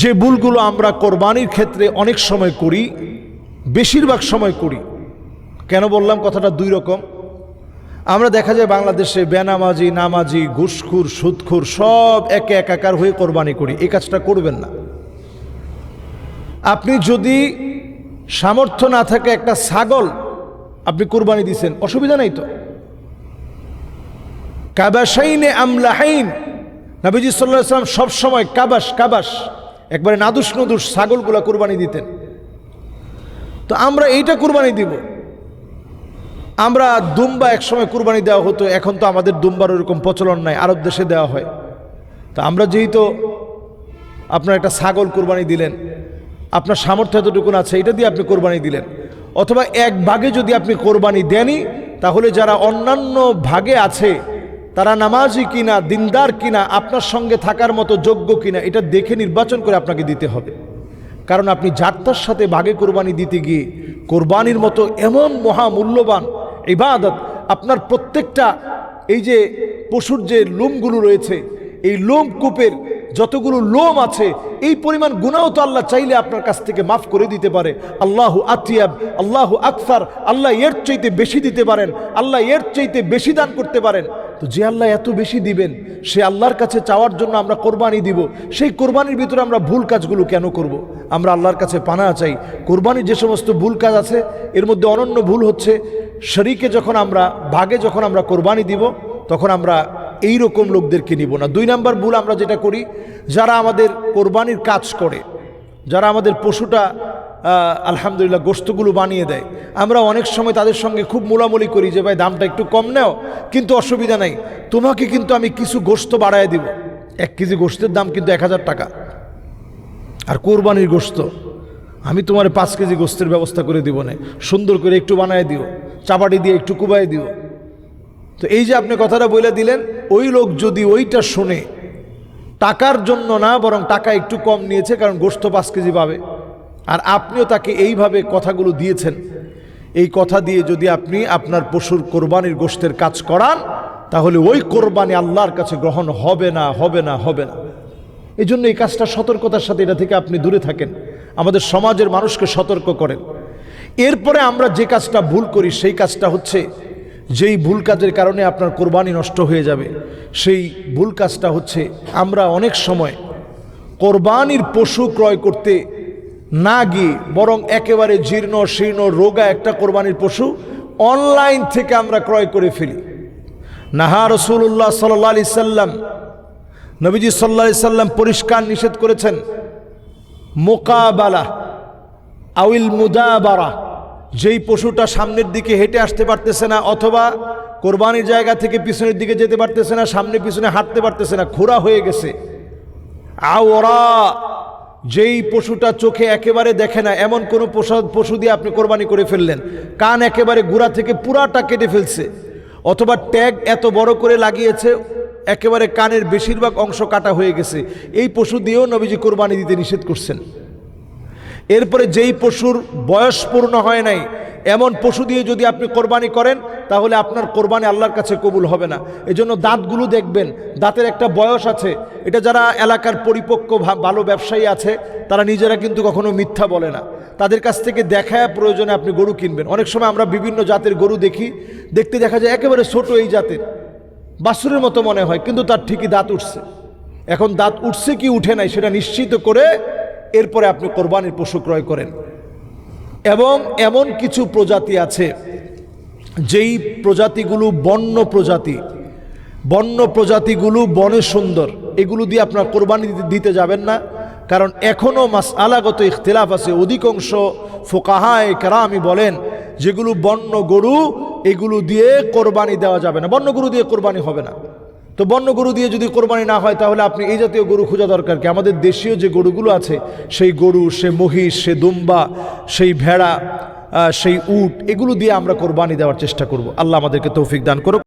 যে ভুলগুলো আমরা কোরবানির ক্ষেত্রে অনেক সময় করি, বেশিরভাগ সময় করি। কেন বললাম কথাটা দুই রকম? আমরা দেখা যায় বাংলাদেশে বেনামাজি, নামাজি, ঘুষখোর, সুদখোর সব একে একাকার হয়ে কোরবানি করি। এই কাজটা করবেন না। আপনি যদি সামর্থ্য না থাকে একটা ছাগল আপনি কোরবানি দিচ্ছেন, অসুবিধা নেই তো। কাবাসাইনে আমলাহাইন, নবীজি সাল্লাল্লাহু আলাইহি ওয়াসাল্লাম সবসময় কাবাস একবারে নাদুস নদুস ছাগলগুলা কোরবানি দিতেন। তো আমরা এইটা কোরবানি দিব। আমরা দুম্বা একসময় কোরবানি দেওয়া হতো, এখন তো আমাদের দুম্বার ওরকম প্রচলন নাই, আরব দেশে দেওয়া হয়। তো আমরা যেহেতু আপনার একটা ছাগল কোরবানি দিলেন, আপনার সামর্থ্য এতটুকুন আছে, এটা দিয়ে আপনি কোরবানি দিলেন। অথবা এক ভাগে যদি আপনি কোরবানি দেনই, তাহলে যারা অন্যান্য ভাগে আছে তারা নামাজি কিনা, দিনদার কিনা, আপনার সঙ্গে থাকার মতো যোগ্য কিনা, এটা দেখে নির্বাচন করে আপনাকে দিতে হবে। কারণ আপনি যাত্রার সাথে ভাগে কোরবানি দিতে গিয়ে কোরবানির মতো এমন মহামূল্যবান ইবাদত, আপনার প্রত্যেকটা এই যে পশুর যে লোমগুলো রয়েছে, এই লোমকূপের যতগুলো লোম আছে, এই পরিমাণ গুনাহ তো আল্লাহ চাইলে আপনার কাছ থেকে মাফ করে দিতে পারে। আল্লাহু আতিয়াব, আল্লাহু আকসার, আল্লাহ এর চাইতে বেশি দিতে পারেন, আল্লাহ এর চাইতে বেশি দান করতে পারেন। তো যে আল্লাহ এত বেশি দিবেন, সে আল্লাহর কাছে চাওয়ার জন্য আমরা কোরবানি দিব। সেই কোরবানির ভিতরে আমরা ভুল কাজগুলো কেন করব? আমরা আল্লাহর কাছে পানা চাই। কোরবানির যে সমস্ত ভুল কাজ আছে, এর মধ্যে অনন্য ভুল হচ্ছে শরীকে যখন আমরা ভাগে যখন আমরা কোরবানি দিব, তখন আমরা এই রকম লোকদেরকে নিব না। দুই নাম্বার ভুল আমরা যেটা করি, যারা আমাদের কোরবানির কাজ করে, যারা আমাদের পশুটা আলহামদুলিল্লাহ গোশতগুলো বানিয়ে দেয়, আমরা অনেক সময় তাদের সঙ্গে খুব মোলামুলি করি যে ভাই দামটা একটু কম নাও, কিন্তু অসুবিধা নাই, তোমাকে কিন্তু আমি কিছু গোশত বাড়ায় দিব। 1 কেজি গোশতের দাম কিন্তু 1000 টাকা, আর কোরবানির গোশত আমি তোমার 5 কেজি গোশতের ব্যবস্থা করে দিব না, সুন্দর করে একটু বানায় দিও, চাপাটি দিয়ে একটু কুবাই দিও। তো এই যে আপনি কথাটা বলে দিলেন, ওই লোক যদি ওইটা শুনে, টাকার জন্য না বরং টাকা একটু কম নিয়েছে কারণ গোশত 5 কেজি পাবে, আর আপনিও তাকে এইভাবে কথাগুলো দিয়েছেন, এই কথা দিয়ে যদি আপনি আপনার পশুর কোরবানির গোশতের কাজ করান, তাহলে ওই কোরবানি আল্লাহর কাছে গ্রহণ হবে না, হবে না, হবে না। এই জন্য এই কাজটা সতর্কতার সাথে এটা থেকে আপনি দূরে থাকেন, আমাদের সমাজের মানুষকে সতর্ক করেন। এরপরে আমরা যে কাজটা ভুল করি, সেই কাজটা হচ্ছে, যেই ভুল কাজের কারণে আপনার কোরবানি নষ্ট হয়ে যাবে, সেই ভুল কাজটা হচ্ছে আমরা অনেক সময় কোরবানির পশু ক্রয় করতে না গিয়ে বরং একেবারে জীর্ণ শীর্ণ রোগা একটা কোরবানির পশু অনলাইন থেকে আমরা ক্রয় করে ফেলি। নাহা রাসূলুল্লাহ সাল্লাল্লাহু আলাইহি সাল্লাম, নবীজি সাল্লাল্লাহু আলাইহি সাল্লাম পরিষ্কার নিষেধ করেছেন, মুকাবালা আউল মুদাবারা, যেই পশুটা সামনের দিকে হেঁটে আসতে পারতেছে না, অথবা কোরবানির জায়গা থেকে পিছনের দিকে যেতে পারতেছে না, সামনে পিছনে হাঁটতে পারতেছে না, খোঁড়া হয়ে গেছে। আওরা, যেই পশুটা চোখে একেবারে দেখে না, এমন কোনো পশু দিয়ে আপনি কোরবানি করে ফেললেন, কান একেবারে গোড়া থেকে পুরাটা কেটে ফেলছে, অথবা ট্যাগ এত বড় করে লাগিয়েছে একেবারে কানের বেশিরভাগ অংশ কাটা হয়ে গেছে, এই পশু দিয়েও নবীজি কোরবানি দিতে নিষেধ করছেন। এরপরে যেই পশুর বয়স পূর্ণ হয় নাই, এমন পশু দিয়ে যদি আপনি কোরবানি করেন, তাহলে আপনার কোরবানি আল্লাহর কাছে কবুল হবে না। এজন্য দাঁতগুলো দেখবেন, দাঁতের একটা বয়স আছে। এটা যারা এলাকার পরিপক্ক ভালো ব্যবসায়ী আছে, তারা নিজেরা কিন্তু কখনো মিথ্যা বলে না, তাদের কাছ থেকে দেখায় প্রয়োজনে আপনি গরু কিনবেন। অনেক সময় আমরা বিভিন্ন জাতের গরু দেখি, দেখতে দেখা যায় একেবারে ছোট এই জাতের, বাছুরের মতো মনে হয়, কিন্তু তার ঠিকই দাঁত উঠছে। এখন দাঁত উঠছে কি উঠে নাই সেটা নিশ্চিত করে এরপরে আপনি কোরবানির পশু ক্রয় করেন। এবং এমন কিছু প্রজাতি আছে, যেই প্রজাতিগুলো বন্য প্রজাতি, বন্য প্রজাতিগুলো বনে সুন্দর, এগুলো দিয়ে আপনার কোরবানি দিতে যাবেন না। কারণ এখনও মাসআলাগত ইখতিলাফ আছে, অধিকাংশ ফুকাহায়ে কেরামি বলেন যেগুলো বন্য গরু, এগুলো দিয়ে কোরবানি দেওয়া যাবে না, বন্য গরু দিয়ে কোরবানি হবে না। তো বন্য গরু দিয়ে যদি কোরবানি না হয়, তাহলে আপনি এই জাতীয় গরু খোঁজা দরকার কি? আমাদের দেশীয় যে গরুগুলো আছে, সেই গরু, সে মহিষ, সে দুম্বা, সেই ভেড়া, সেই উট, এগুলো দিয়ে আমরা কোরবানি দেওয়ার চেষ্টা করব। আল্লাহ আমাদেরকে তৌফিক দান করুক।